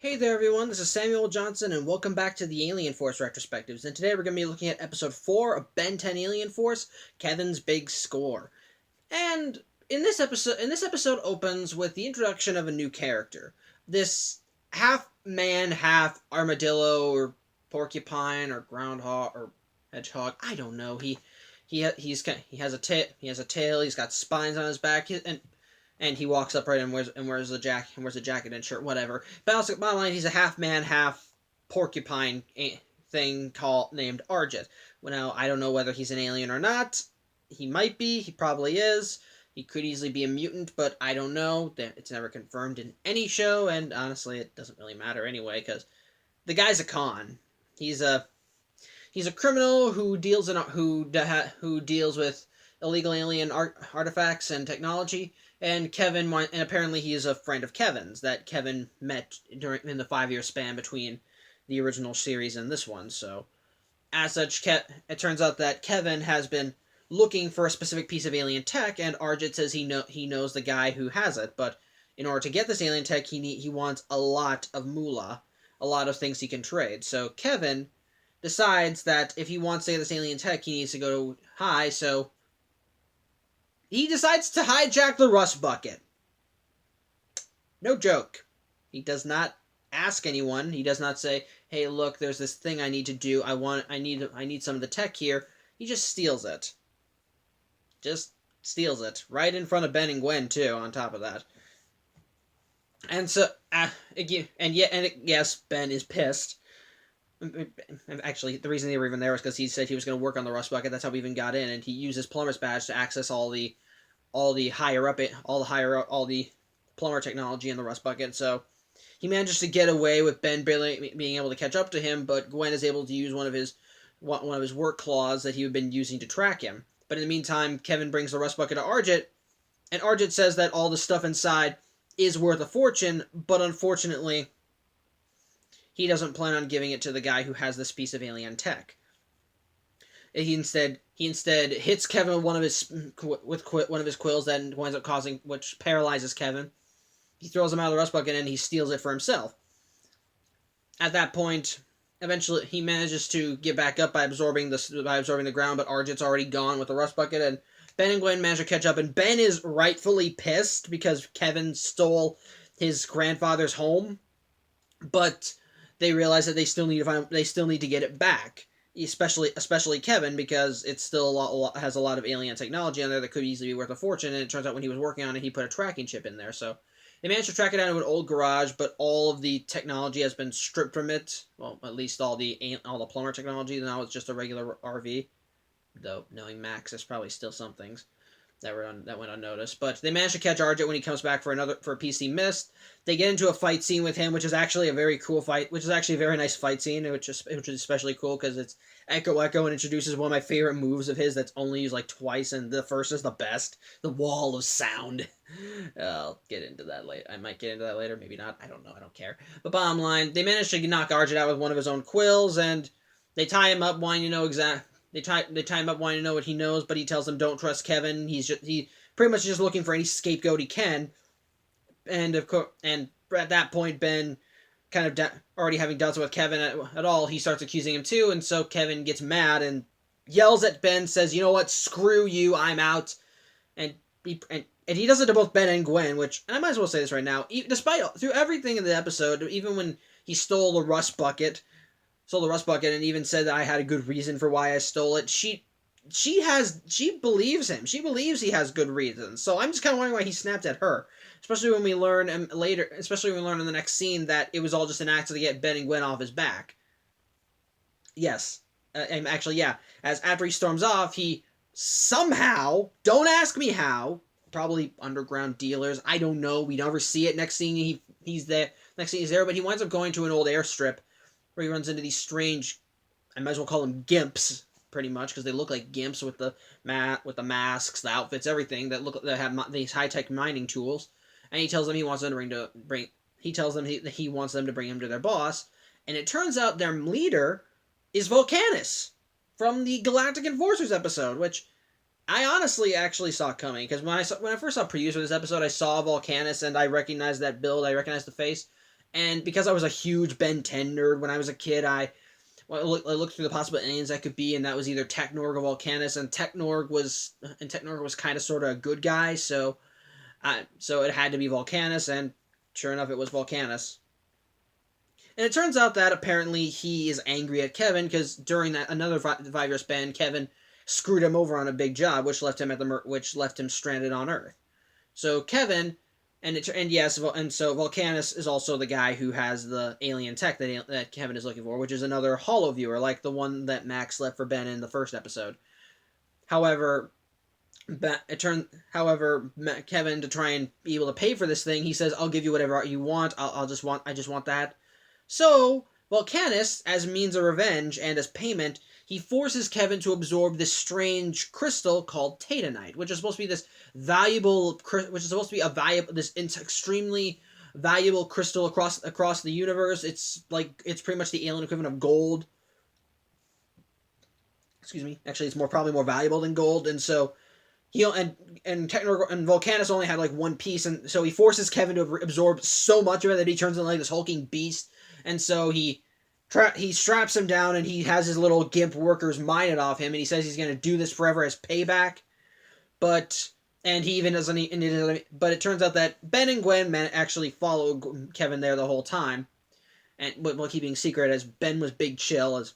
Hey there everyone, this is Samuel Johnson and welcome back to the Alien Force Retrospectives, and today we're going to be looking at episode 4 of Ben 10 Alien Force, Kevin's Big Score. And in this episode opens with the introduction of a new character. This half man, half armadillo or porcupine or groundhog or hedgehog, I don't know. He has a tail, he's got spines on his back, and he walks upright and wears a jacket and shirt, whatever. Bottom line, he's a half man, half porcupine thing named Argent. Well, now I don't know whether he's an alien or not. He might be. He probably is. He could easily be a mutant, but I don't know. It's never confirmed in any show, and honestly, it doesn't really matter anyway because the guy's a con. He's a criminal who deals with illegal alien artifacts and technology. And apparently he is a friend of Kevin's that Kevin met in the 5-year span between the original series and this one. So, as such, it turns out that Kevin has been looking for a specific piece of alien tech, and Arjit says he knows the guy who has it. But in order to get this alien tech, he wants a lot of moolah, a lot of things he can trade. So Kevin decides that if he wants to get this alien tech, he needs to go high. So he decides to hijack the Rustbucket. No joke. He does not ask anyone. He does not say, "Hey, look, there's this thing I need to do. I need some of the tech here." He just steals it. Just steals it right in front of Ben and Gwen too. On top of that, and so yes, Ben is pissed. Actually, the reason they were even there was because he said he was going to work on the Rustbucket. That's how we even got in, and he used his plumber's badge to access all the plumber technology in the Rustbucket. So he manages to get away with Ben barely being able to catch up to him, but Gwen is able to use one of his work claws that he had been using to track him. But in the meantime, Kevin brings the Rustbucket to Arjit, and Arjit says that all the stuff inside is worth a fortune, but unfortunately, he doesn't plan on giving it to the guy who has this piece of alien tech. He instead hits Kevin with one of his quills that winds up which paralyzes Kevin. He throws him out of the Rustbucket and he steals it for himself. At that point, eventually he manages to get back up by absorbing the ground, but Arjit's already gone with the Rustbucket, and Ben and Gwen manage to catch up, and Ben is rightfully pissed because Kevin stole his grandfather's home, but they realize that they still need to get it back. Especially Kevin, because it still has a lot of alien technology on there that could easily be worth a fortune, and it turns out when he was working on it, he put a tracking chip in there. So they managed to track it down to an old garage, but all of the technology has been stripped from it. Well, at least all the plumber technology. Now it's just a regular RV. Though, knowing Max, there's probably still some things that went unnoticed. But they managed to catch Arjit when he comes back for a PC Mist. They get into a fight scene with him, which is actually a very cool fight, which is actually a very nice fight scene, which is especially cool because it's Echo and introduces one of my favorite moves of his that's only used like twice, and the first is the best, the Wall of Sound. I'll get into that later. I might get into that later, maybe not. I don't know. I don't care. But bottom line, they managed to knock Arjit out with one of his own quills, and they tie him up wanting to know They tie him up wanting to know what he knows, but he tells them don't trust Kevin. He pretty much just looking for any scapegoat he can. And of course, and at that point, Ben, kind of already having doubts with Kevin at all, he starts accusing him too, and so Kevin gets mad and yells at Ben, says, "You know what? Screw you, I'm out." And he does it to both Ben and Gwen, and I might as well say this right now. Through everything in the episode, even when he stole the Rustbucket, and even said that I had a good reason for why I stole it, she believes him. She believes he has good reasons. So I'm just kind of wondering why he snapped at her. Especially when we learn in the next scene that it was all just an act to get Ben and Gwen off his back. Yes. And actually, yeah. As after he storms off, he somehow, don't ask me how, probably underground dealers, I don't know, we never see it. Next scene he's there, but he winds up going to an old airstrip where he runs into these strange, I might as well call them gimps, pretty much, because they look like gimps with the masks, the outfits, everything that have these high-tech mining tools. And he tells them he wants them to he wants them to bring him to their boss, and it turns out their leader is Volcanus from the Galactic Enforcers episode, which I honestly actually saw coming, because when I first saw previews for this episode, I saw Volcanus and I recognized that build, I recognized the face, And because I was a huge Ben 10 nerd when I was a kid, I looked through the possible aliens that could be, and that was either Technorg or Volcanus. And Technorg was kind of sort of a good guy, so it had to be Volcanus, and sure enough, it was Volcanus. And it turns out that apparently he is angry at Kevin because during that another 5-year span, Kevin screwed him over on a big job, which left him stranded on Earth. So Kevin, and so Volcanus is also the guy who has the alien tech that Kevin is looking for, which is another holo viewer, like the one that Max left for Ben in the first episode. However, Kevin, to try and be able to pay for this thing, he says, "I'll give you whatever you want. I just want that." So Volcanus, as means of revenge and as payment, he forces Kevin to absorb this strange crystal called Tatanite, which is supposed to be this extremely valuable crystal across the universe. It's pretty much the alien equivalent of gold. Excuse me. Actually, it's probably more valuable than gold, and so and Volcanus only had like one piece, and so he forces Kevin to absorb so much of it that he turns into like this hulking beast, and so he straps him down, and he has his little gimp workers mine it off him, and he says he's going to do this forever as payback, but it turns out that Ben and Gwen actually follow Kevin there the whole time, and while keeping secret, as Ben was big chill. That's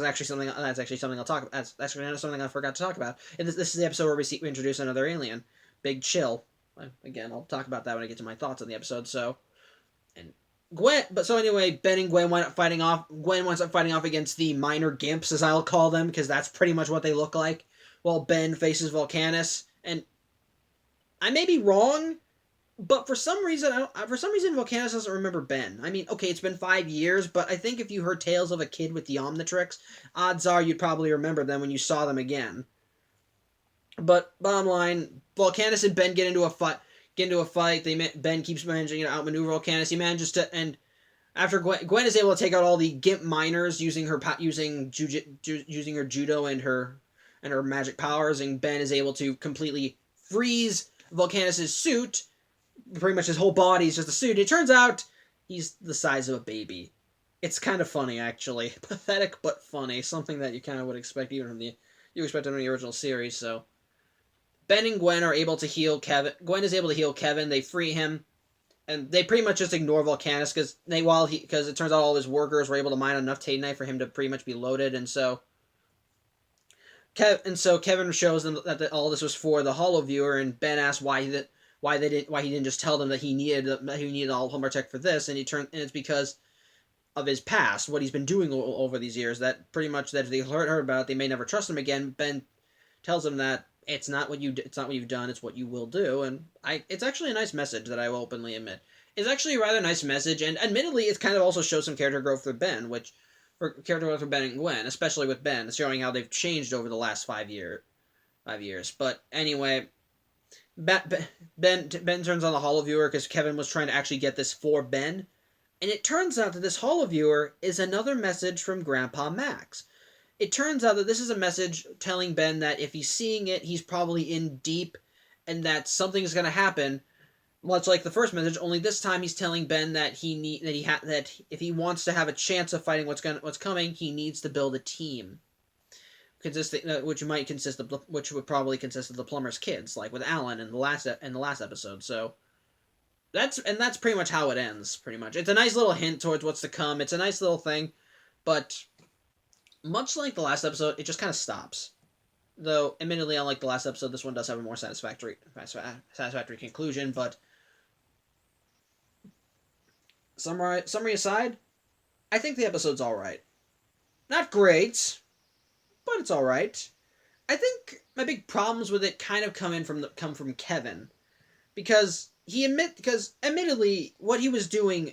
actually something I'll talk about. That's actually something I forgot to talk about. And this is the episode where we introduce another alien, Big Chill. Again, I'll talk about that when I get to my thoughts on the episode. So, and Gwen. But so anyway, Ben and Gwen wind up fighting off. Gwen winds up fighting off against the minor gimps, as I'll call them, because that's pretty much what they look like. While Ben faces Volcanus, and I may be wrong, but for some reason Volcanus doesn't remember Ben. I mean, okay, it's been 5 years, but I think if you heard tales of a kid with the Omnitrix, odds are you'd probably remember them when you saw them again. But bottom line, Volcanus and Ben get into a fight. Ben keeps managing to outmaneuver Volcanus. He manages to, and after Gwen is able to take out all the Gimp miners using her judo and her magic powers, and Ben is able to completely freeze Volcanus' suit. Pretty much his whole body is just a suit. It turns out he's the size of a baby. It's kind of funny, actually. Pathetic but funny. Something that you kind of would expect even from the original series. So Ben and Gwen are able to heal Kevin. Gwen is able to heal Kevin. They free him, and they pretty much just ignore Volcanus because it turns out all his workers were able to mine enough Tatanite for him to pretty much be loaded, and so Kevin shows them that all this was for the holo viewer, and Ben asks why he didn't just tell them that he needed all Homer tech for this, and it's because of his past, what he's been doing over these years. That pretty much that if they heard about it, they may never trust him again. Ben tells him that it's not what you've done, it's what you will do, and it's actually a nice message that I will openly admit. It's actually a rather nice message, and admittedly, it kind of also shows some character growth for Ben, for Ben and Gwen, especially with Ben, showing how they've changed over the last 5 years. But anyway, Ben turns on the holo viewer because Kevin was trying to actually get this for Ben, and it turns out that this holo viewer is another message from Grandpa Max. It turns out that this is a message telling Ben that if he's seeing it, he's probably in deep, and that something is going to happen. Much like the first message, only this time he's telling Ben that that if he wants to have a chance of fighting what's coming, he needs to build a team, which would probably consist of the plumber's kids, like with Alan in the last episode. So that's pretty much how it ends. Pretty much, it's a nice little hint towards what's to come. It's a nice little thing, but much like the last episode, it just kind of stops. Though, admittedly, unlike the last episode, this one does have a more satisfactory conclusion. But summary aside, I think the episode's all right. Not great, but it's all right. I think my big problems with it kind of come from Kevin, because admittedly, what he was doing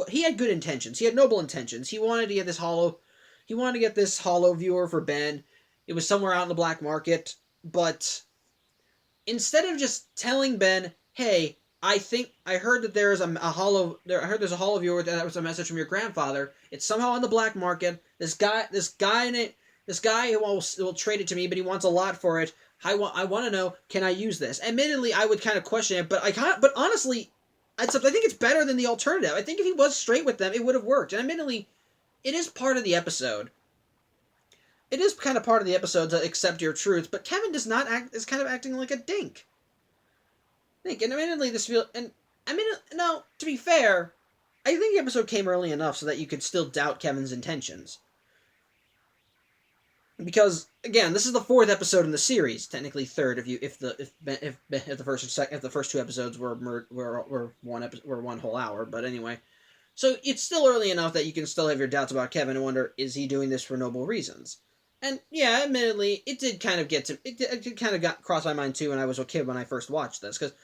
he had good intentions. He had noble intentions. He wanted to get this holo viewer for Ben. It was somewhere out in the black market, but instead of just telling Ben, "Hey, I heard that there's a holo viewer that was a message from your grandfather. It's somehow on the black market. This guy will trade it to me, but he wants a lot for it. I want to know, can I use this?" Admittedly, I would kind of question it, but honestly, Except I think it's better than the alternative. I think if he was straight with them, it would have worked. And admittedly, it is part of the episode. It is kind of part of the episode to accept your truth, but Kevin does not act is kind of acting like a dink. And admittedly, this feel and I mean, no. To be fair, I think the episode came early enough so that you could still doubt Kevin's intentions. Because again, this is the fourth episode in the series, technically third if the first two episodes were one whole hour. But anyway, so it's still early enough that you can still have your doubts about Kevin and wonder, is he doing this for noble reasons? And yeah, admittedly, it did kind of got cross my mind too when I was a kid when I first watched this, because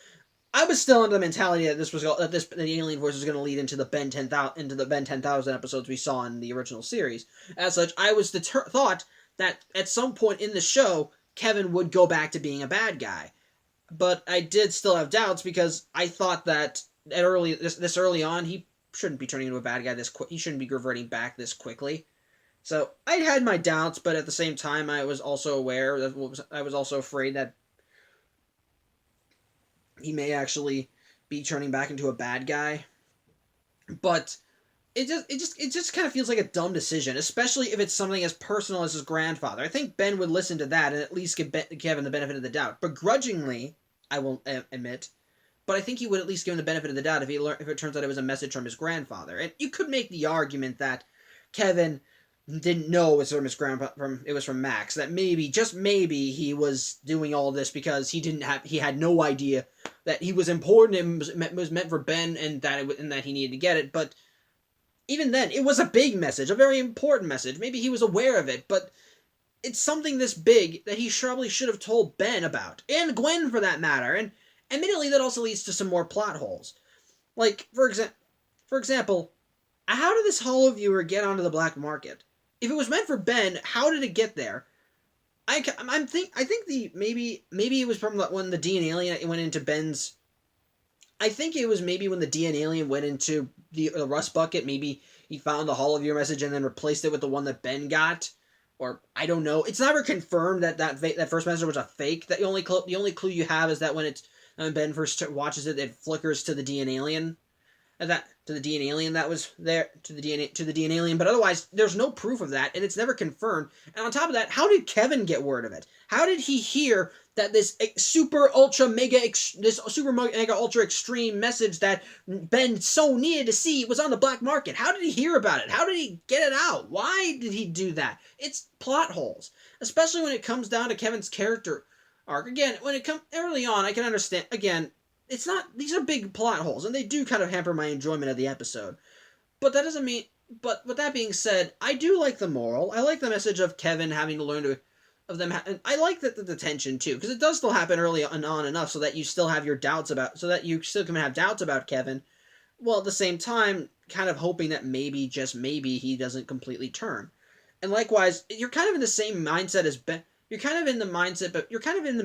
I was still under the mentality that the alien voice was going to lead into the Ben 10,000 episodes we saw in the original series. As such, I was thought that at some point in the show, Kevin would go back to being a bad guy. But I did still have doubts because I thought that this early on, he shouldn't be turning into a bad guy this quick. He shouldn't be reverting back this quickly. So I had my doubts, but at the same time, I was also aware that I was also afraid that he may actually be turning back into a bad guy. But it just kind of feels like a dumb decision, especially if it's something as personal as his grandfather. I think Ben would listen to that and at least give Kevin the benefit of the doubt. Begrudgingly, I will admit, but I think he would at least give him the benefit of the doubt if it turns out it was a message from his grandfather. And you could make the argument that Kevin didn't know it was from his it was from Max, that maybe, just maybe, he was doing all this because he had no idea that he was important and was meant for Ben, and that he needed to get it. But even then, it was a big message, a very important message. Maybe he was aware of it, but it's something this big that he probably should have told Ben about, and Gwen for that matter. And admittedly, that also leads to some more plot holes. Like, for example, how did this Hollow Viewer get onto the black market? If it was meant for Ben, how did it get there? I think maybe it was from when the DNA alien went into Ben's. I think it was maybe when the DNA alien went into the Rustbucket. Maybe he found the Hollow Viewer message and then replaced it with the one that Ben got, or I don't know. It's never confirmed that first message was a fake. The only clue you have is that when Ben first watches it, it flickers to the DNA alien. To the DNA alien that was there, to the DNA alien, but otherwise there's no proof of that, and it's never confirmed. And on top of that, how did Kevin get word of it? How did he hear that this super mega ultra extreme message that Ben so needed to see was on the black market? How did he hear about it? How did he get it out? Why did he do that? It's plot holes, especially when it comes down to Kevin's character arc. Again, when it comes early on, I can understand. Again, it's not, these are big plot holes, and they do kind of hamper my enjoyment of the episode. But that doesn't mean, but with that being said, I do like the moral. I like the message of Kevin having to learn and I like the tension too, because it does still happen early on enough so that you still have your doubts so that you still can have doubts about Kevin, while at the same time, kind of hoping that maybe, just maybe, he doesn't completely turn. And likewise, you're kind of in the same mindset as Ben. You're kind of in the mindset, but you're kind of in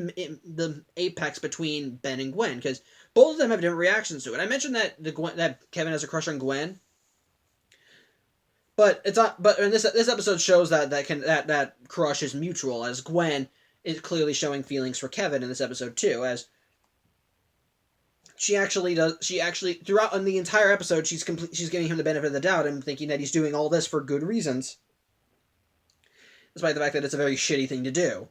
the apex between Ben and Gwen, because both of them have different reactions to it. I mentioned that Kevin has a crush on Gwen, but it's not. But this episode shows that crush is mutual, as Gwen is clearly showing feelings for Kevin in this episode too, as she actually throughout in the entire episode she's giving him the benefit of the doubt and thinking that he's doing all this for good reasons, despite the fact that it's a very shitty thing to do.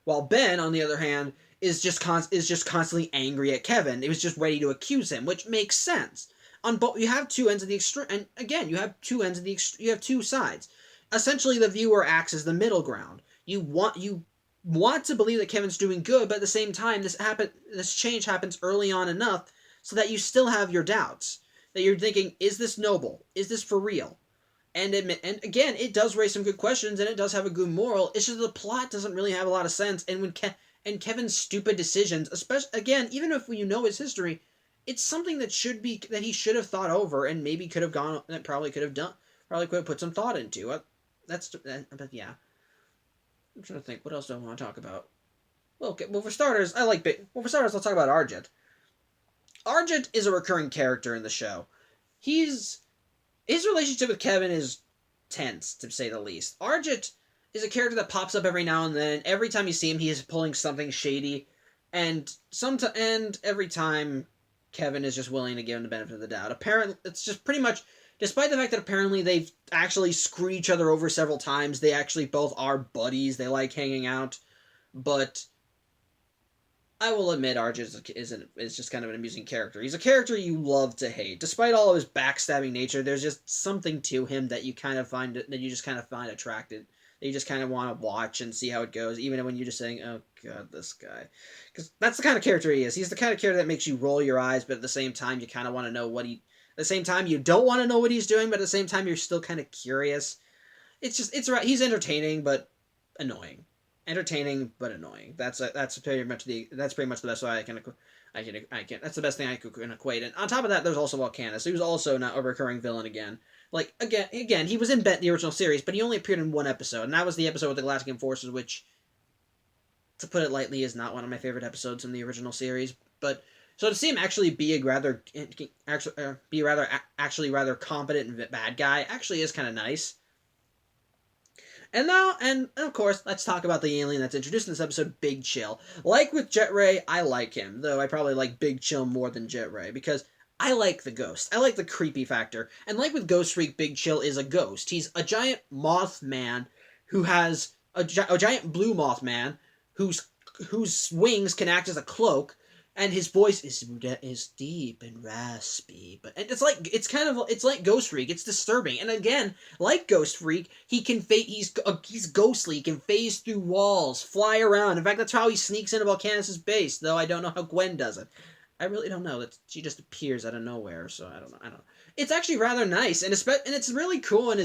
While Ben, on the other hand, is just constantly angry at Kevin. It was just ready to accuse him, which makes sense. On both, you have two ends of the extreme, and again, you have two sides. Essentially, the viewer acts as the middle ground. You want to believe that Kevin's doing good, but at the same time, this change happens early on enough so that you still have your doubts. That you're thinking, is this noble? Is this for real? And again, it does raise some good questions, and it does have a good moral. It's just the plot doesn't really have a lot of sense, and Kevin's stupid decisions, especially again, even if you know his history, it's something that he should have thought over, and maybe could have probably could have put some thought into. But yeah, I'm trying to think, what else do I want to talk about? Well, okay, for starters, I'll talk about Argent. Argent is a recurring character in the show. His relationship with Kevin is tense, to say the least. Argent is a character that pops up every now and then. Every time you see him, he is pulling something shady, and every time Kevin is just willing to give him the benefit of the doubt. Apparently, it's just pretty much, despite the fact that apparently they've actually screwed each other over several times, they actually both are buddies. They like hanging out, but I will admit Arch is just kind of an amusing character. He's a character you love to hate. Despite all of his backstabbing nature, there's just something to him that you just kind of find attracted. That you just kind of want to watch and see how it goes, even when you're just saying, "Oh God, this guy," because that's the kind of character he is. He's the kind of character that makes you roll your eyes, but at the same time, you kind of want to know what he. At the same time, you don't want to know what he's doing, but at the same time, you're still kind of curious. It's right. He's entertaining, but annoying. Entertaining but annoying. That's pretty much the best way I can that's the best thing I can equate. And on top of that, there's also Volcanus, who's also not a recurring villain again. Like again, he was in the original series, but he only appeared in one episode, and that was the episode with the Galactic Enforcers, which, to put it lightly, is not one of my favorite episodes in the original series. But so to see him actually be a rather competent and bad guy actually is kind of nice. And now, and of course, let's talk about the alien that's introduced in this episode, Big Chill. Like with Jet Ray, I like him, though I probably like Big Chill more than Jet Ray, because I like the ghost. I like the creepy factor. And like with Ghost Freak, Big Chill is a ghost. He's a giant Mothman who has a giant blue Mothman whose wings can act as a cloak, and his voice is deep and raspy. But and it's like Ghost Freak. It's disturbing. And again, like Ghost Freak, he's ghostly. He can phase through walls, fly around. In fact, that's how he sneaks into Volcanus' base. Though I don't know how Gwen does it. I really don't know. She just appears out of nowhere. So I don't know. It's actually rather nice, and it's really cool. And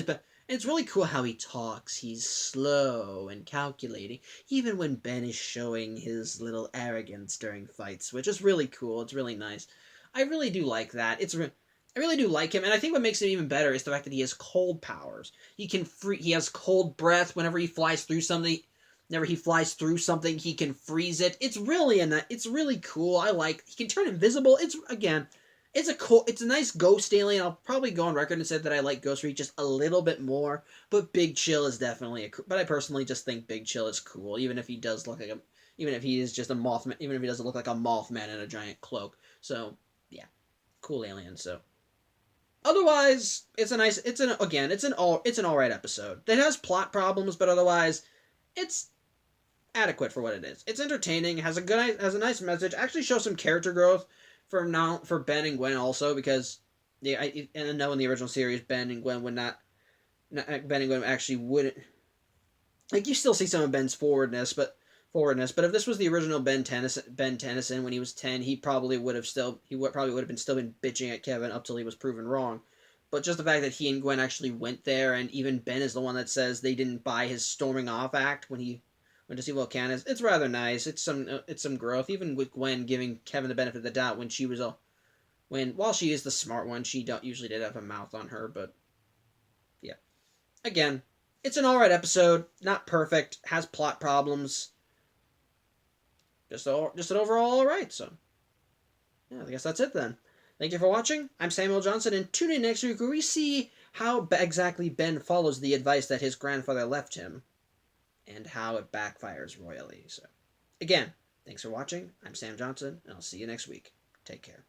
it's really cool how he talks. He's slow and calculating, even when Ben is showing his little arrogance during fights, which is really cool. It's really nice. I really do like that. I really do like him, and I think what makes him even better is the fact that he has cold powers. He has cold breath whenever he flies through something. Whenever he flies through something, he can freeze it. It's really cool. He can turn invisible. It's a nice ghost alien. I'll probably go on record and say that I like Ghost Freak just a little bit more, but Big Chill is definitely but I personally just think Big Chill is cool, even if he is just a Mothman, even if he doesn't look like a Mothman in a giant cloak. So, yeah. Cool alien, so. Otherwise, it's an alright episode. It has plot problems, but otherwise, it's adequate for what it is. It's entertaining, has a nice message, actually shows some character growth for Ben and Gwen also, because I know in the original series Ben and Gwen actually wouldn't, like, you still see some of Ben's forwardness, but if this was the original Ben Tennyson when he was 10, he probably would have been bitching at Kevin up till he was proven wrong. But just the fact that he and Gwen actually went there, and even Ben is the one that says they didn't buy his storming off act when he went to see Volcanus, it's rather nice. It's some growth, even with Gwen giving Kevin the benefit of the doubt while she is the smart one, she usually did have a mouth on her, but yeah. Again, it's an alright episode, not perfect, has plot problems, just an overall alright, so yeah, I guess that's it then. Thank you for watching. I'm Samuel Johnson, and tune in next week where we see how exactly Ben follows the advice that his grandfather left him, and how it backfires royally. So, again, thanks for watching. I'm Sam Johnson, and I'll see you next week. Take care.